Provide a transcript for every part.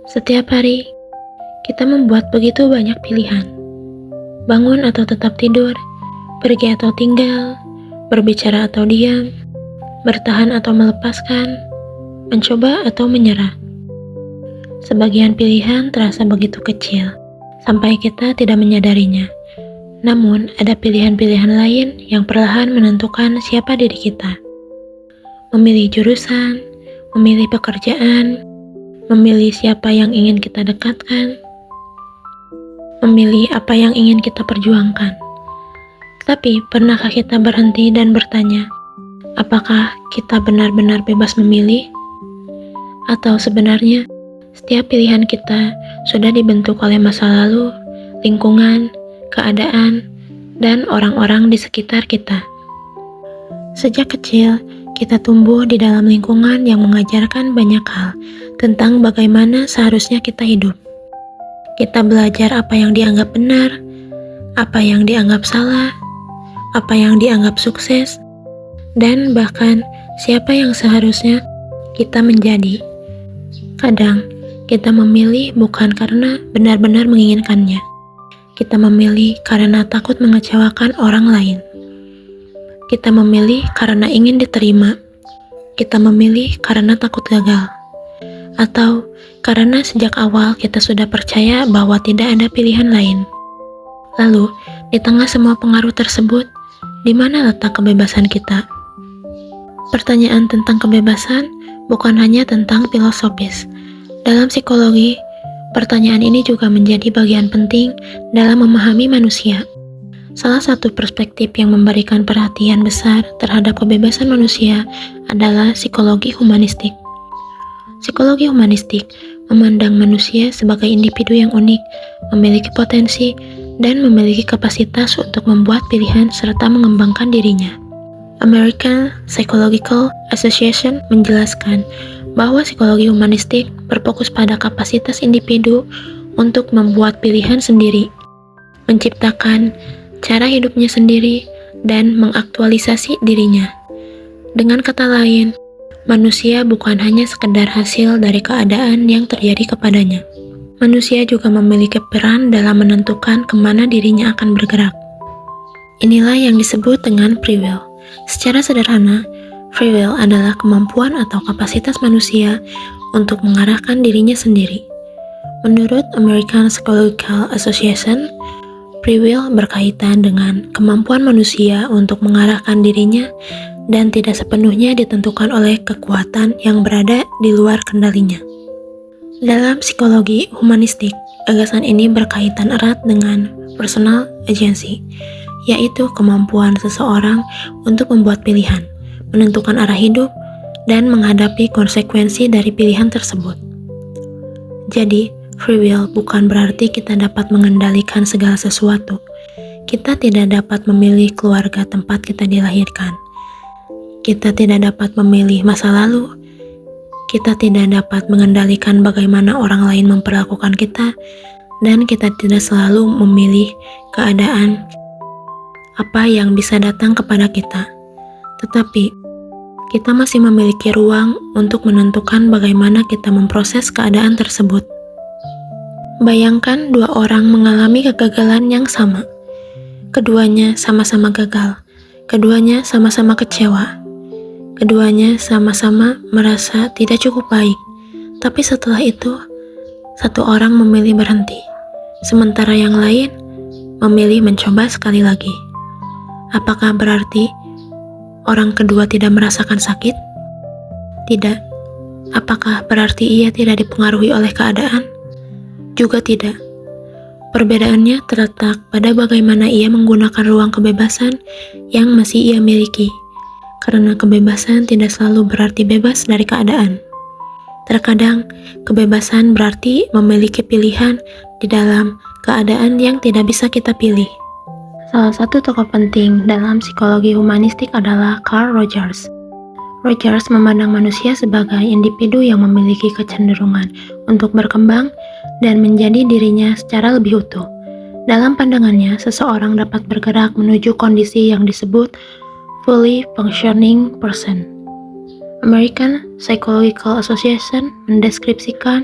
Setiap hari, kita membuat begitu banyak pilihan. Bangun atau tetap tidur, pergi atau tinggal, berbicara atau diam, bertahan atau melepaskan, mencoba atau menyerah. Sebagian pilihan terasa begitu kecil, sampai kita tidak menyadarinya. Namun, ada pilihan-pilihan lain yang perlahan menentukan siapa diri kita. Memilih jurusan, memilih pekerjaan, memilih siapa yang ingin kita dekatkan, memilih apa yang ingin kita perjuangkan. Tapi, pernahkah kita berhenti dan bertanya, apakah kita benar-benar bebas memilih? Atau sebenarnya, setiap pilihan kita sudah dibentuk oleh masa lalu, lingkungan, keadaan, dan orang-orang di sekitar kita. Sejak kecil, kita tumbuh di dalam lingkungan yang mengajarkan banyak hal tentang bagaimana seharusnya kita hidup. Kita belajar apa yang dianggap benar, apa yang dianggap salah, apa yang dianggap sukses, dan bahkan siapa yang seharusnya kita menjadi. Kadang, kita memilih bukan karena benar-benar menginginkannya. Kita memilih karena takut mengecewakan orang lain. Kita memilih karena ingin diterima. Kita memilih karena takut gagal. Atau karena sejak awal kita sudah percaya bahwa tidak ada pilihan lain. Lalu, di tengah semua pengaruh tersebut, di mana letak kebebasan kita? Pertanyaan tentang kebebasan bukan hanya tentang filosofis. Dalam psikologi, pertanyaan ini juga menjadi bagian penting dalam memahami manusia. Salah satu perspektif yang memberikan perhatian besar terhadap kebebasan manusia adalah psikologi humanistik. Psikologi humanistik memandang manusia sebagai individu yang unik, memiliki potensi, dan memiliki kapasitas untuk membuat pilihan serta mengembangkan dirinya. American Psychological Association menjelaskan bahwa psikologi humanistik berfokus pada kapasitas individu untuk membuat pilihan sendiri, menciptakan cara hidupnya sendiri, dan mengaktualisasi dirinya. Dengan kata lain, manusia bukan hanya sekedar hasil dari keadaan yang terjadi kepadanya. Manusia juga memiliki peran dalam menentukan kemana dirinya akan bergerak. Inilah yang disebut dengan free will. Secara sederhana, free will adalah kemampuan atau kapasitas manusia untuk mengarahkan dirinya sendiri. Menurut American Psychological Association, free will berkaitan dengan kemampuan manusia untuk mengarahkan dirinya dan tidak sepenuhnya ditentukan oleh kekuatan yang berada di luar kendalinya. Dalam psikologi humanistik, gagasan ini berkaitan erat dengan personal agency, yaitu kemampuan seseorang untuk membuat pilihan, menentukan arah hidup, dan menghadapi konsekuensi dari pilihan tersebut. Jadi, free will bukan berarti kita dapat mengendalikan segala sesuatu. Kita tidak dapat memilih keluarga tempat kita dilahirkan. Kita tidak dapat memilih masa lalu. Kita tidak dapat mengendalikan bagaimana orang lain memperlakukan kita, dan kita tidak selalu memilih keadaan apa yang bisa datang kepada kita. Tetapi, kita masih memiliki ruang untuk menentukan bagaimana kita memproses keadaan tersebut. Bayangkan dua orang mengalami kegagalan yang sama. Keduanya sama-sama gagal. Keduanya sama-sama kecewa. Keduanya sama-sama merasa tidak cukup baik. Tapi setelah itu, satu orang memilih berhenti, sementara yang lain memilih mencoba sekali lagi. Apakah berarti orang kedua tidak merasakan sakit? Tidak. Apakah berarti ia tidak dipengaruhi oleh keadaan? Juga tidak. Perbedaannya terletak pada bagaimana ia menggunakan ruang kebebasan yang masih ia miliki. Karena kebebasan tidak selalu berarti bebas dari keadaan. Terkadang, kebebasan berarti memiliki pilihan di dalam keadaan yang tidak bisa kita pilih. Salah satu tokoh penting dalam psikologi humanistik adalah Carl Rogers. Rogers memandang manusia sebagai individu yang memiliki kecenderungan untuk berkembang dan menjadi dirinya secara lebih utuh. Dalam pandangannya, seseorang dapat bergerak menuju kondisi yang disebut fully functioning person. American Psychological Association mendeskripsikan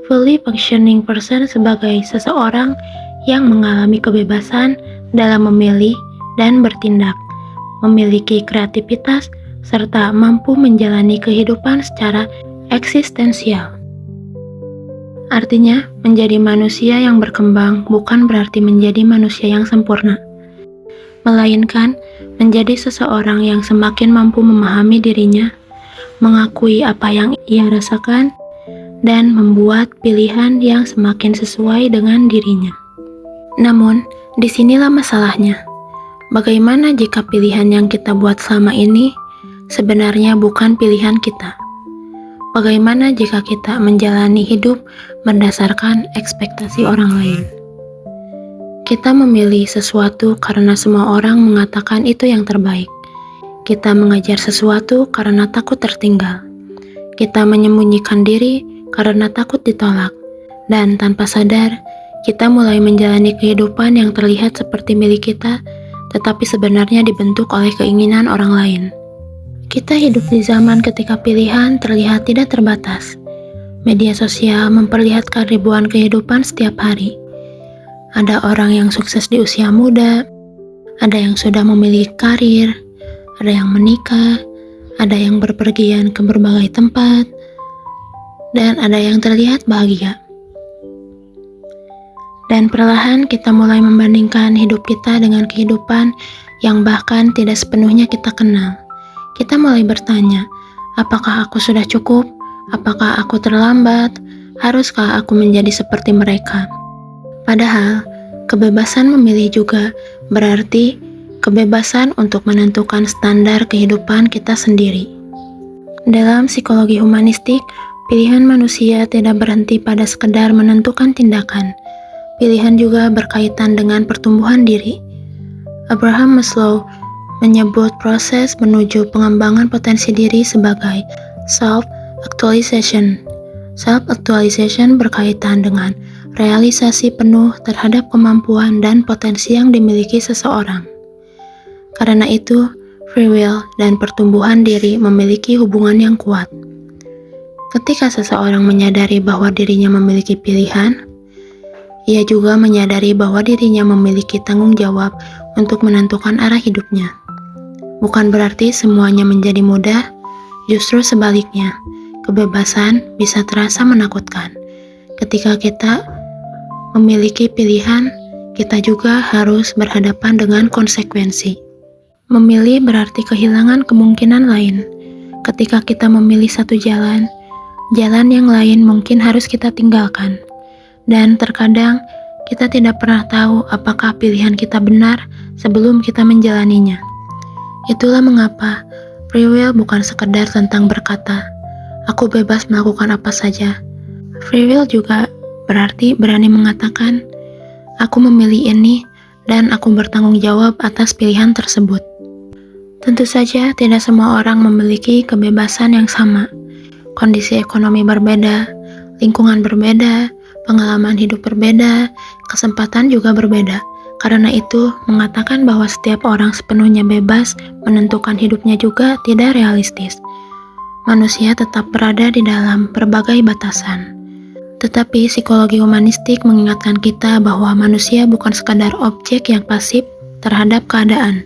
Fully functioning person sebagai seseorang yang mengalami kebebasan dalam memilih dan bertindak, memiliki kreativitas, serta mampu menjalani kehidupan secara eksistensial. Artinya, menjadi manusia yang berkembang bukan berarti menjadi manusia yang sempurna, melainkan menjadi seseorang yang semakin mampu memahami dirinya, mengakui apa yang ia rasakan, dan membuat pilihan yang semakin sesuai dengan dirinya. Namun, disinilah masalahnya. Bagaimana jika pilihan yang kita buat selama ini sebenarnya bukan pilihan kita? Bagaimana jika kita menjalani hidup berdasarkan ekspektasi orang lain? Kita memilih sesuatu karena semua orang mengatakan itu yang terbaik. Kita mengejar sesuatu karena takut tertinggal. Kita menyembunyikan diri karena takut ditolak. Dan tanpa sadar, kita mulai menjalani kehidupan yang terlihat seperti milik kita, tetapi sebenarnya dibentuk oleh keinginan orang lain. Kita hidup di zaman ketika pilihan terlihat tidak terbatas. Media sosial memperlihatkan ribuan kehidupan setiap hari. Ada orang yang sukses di usia muda, ada yang sudah memiliki karir, ada yang menikah, ada yang berpergian ke berbagai tempat, dan ada yang terlihat bahagia. Dan perlahan kita mulai membandingkan hidup kita dengan kehidupan yang bahkan tidak sepenuhnya kita kenal. Kita mulai bertanya, apakah aku sudah cukup? Apakah aku terlambat? Haruskah aku menjadi seperti mereka? Padahal, kebebasan memilih juga berarti kebebasan untuk menentukan standar kehidupan kita sendiri. Dalam psikologi humanistik, pilihan manusia tidak berhenti pada sekedar menentukan tindakan. Pilihan juga berkaitan dengan pertumbuhan diri. Abraham Maslow menyebut proses menuju pengembangan potensi diri sebagai self-actualization. Self-actualization berkaitan dengan realisasi penuh terhadap kemampuan dan potensi yang dimiliki seseorang. Karena itu, free will dan pertumbuhan diri memiliki hubungan yang kuat. Ketika seseorang menyadari bahwa dirinya memiliki pilihan, ia juga menyadari bahwa dirinya memiliki tanggung jawab untuk menentukan arah hidupnya. Bukan berarti semuanya menjadi mudah, justru sebaliknya, kebebasan bisa terasa menakutkan. Ketika kita memiliki pilihan, kita juga harus berhadapan dengan konsekuensi. Memilih berarti kehilangan kemungkinan lain. Ketika kita memilih satu jalan, jalan yang lain mungkin harus kita tinggalkan. Dan terkadang kita tidak pernah tahu apakah pilihan kita benar sebelum kita menjalaninya. Itulah mengapa free will bukan sekedar tentang berkata, aku bebas melakukan apa saja. Free will juga berarti berani mengatakan, aku memilih ini dan aku bertanggung jawab atas pilihan tersebut. Tentu saja tidak semua orang memiliki kebebasan yang sama. Kondisi ekonomi berbeda, lingkungan berbeda, pengalaman hidup berbeda, kesempatan juga berbeda. Karena itu, mengatakan bahwa setiap orang sepenuhnya bebas menentukan hidupnya juga tidak realistis. Manusia tetap berada di dalam berbagai batasan. Tetapi psikologi humanistik mengingatkan kita bahwa manusia bukan sekadar objek yang pasif terhadap keadaan.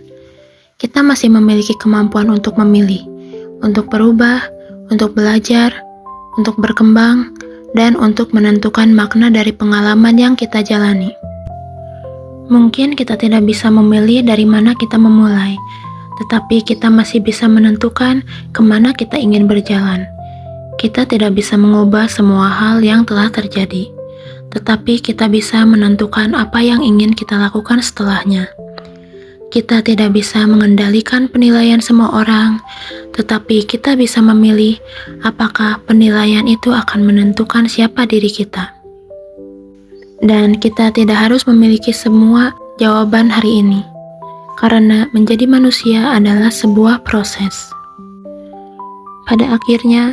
Kita masih memiliki kemampuan untuk memilih, untuk berubah, untuk belajar, untuk berkembang, dan untuk menentukan makna dari pengalaman yang kita jalani. Mungkin kita tidak bisa memilih dari mana kita memulai, tetapi kita masih bisa menentukan kemana kita ingin berjalan. Kita tidak bisa mengubah semua hal yang telah terjadi, tetapi kita bisa menentukan apa yang ingin kita lakukan setelahnya. Kita tidak bisa mengendalikan penilaian semua orang, tetapi kita bisa memilih apakah penilaian itu akan menentukan siapa diri kita. Dan kita tidak harus memiliki semua jawaban hari ini, karena menjadi manusia adalah sebuah proses. Pada akhirnya,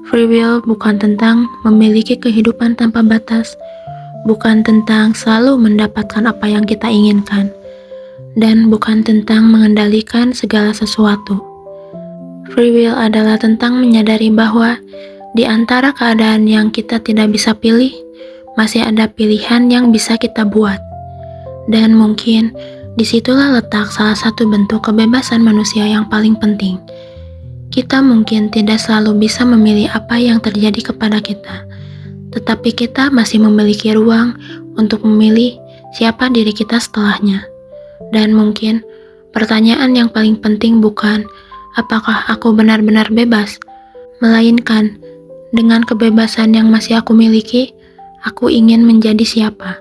free will bukan tentang memiliki kehidupan tanpa batas, bukan tentang selalu mendapatkan apa yang kita inginkan, dan bukan tentang mengendalikan segala sesuatu. Free will adalah tentang menyadari bahwa Di antara keadaan yang kita tidak bisa pilih, masih ada pilihan yang bisa kita buat. Dan mungkin disitulah letak salah satu bentuk kebebasan manusia yang paling penting. Kita mungkin tidak selalu bisa memilih apa yang terjadi kepada kita, tetapi kita masih memiliki ruang untuk memilih siapa diri kita setelahnya. Dan mungkin pertanyaan yang paling penting bukan apakah aku benar-benar bebas, melainkan dengan kebebasan yang masih aku miliki, aku ingin menjadi siapa.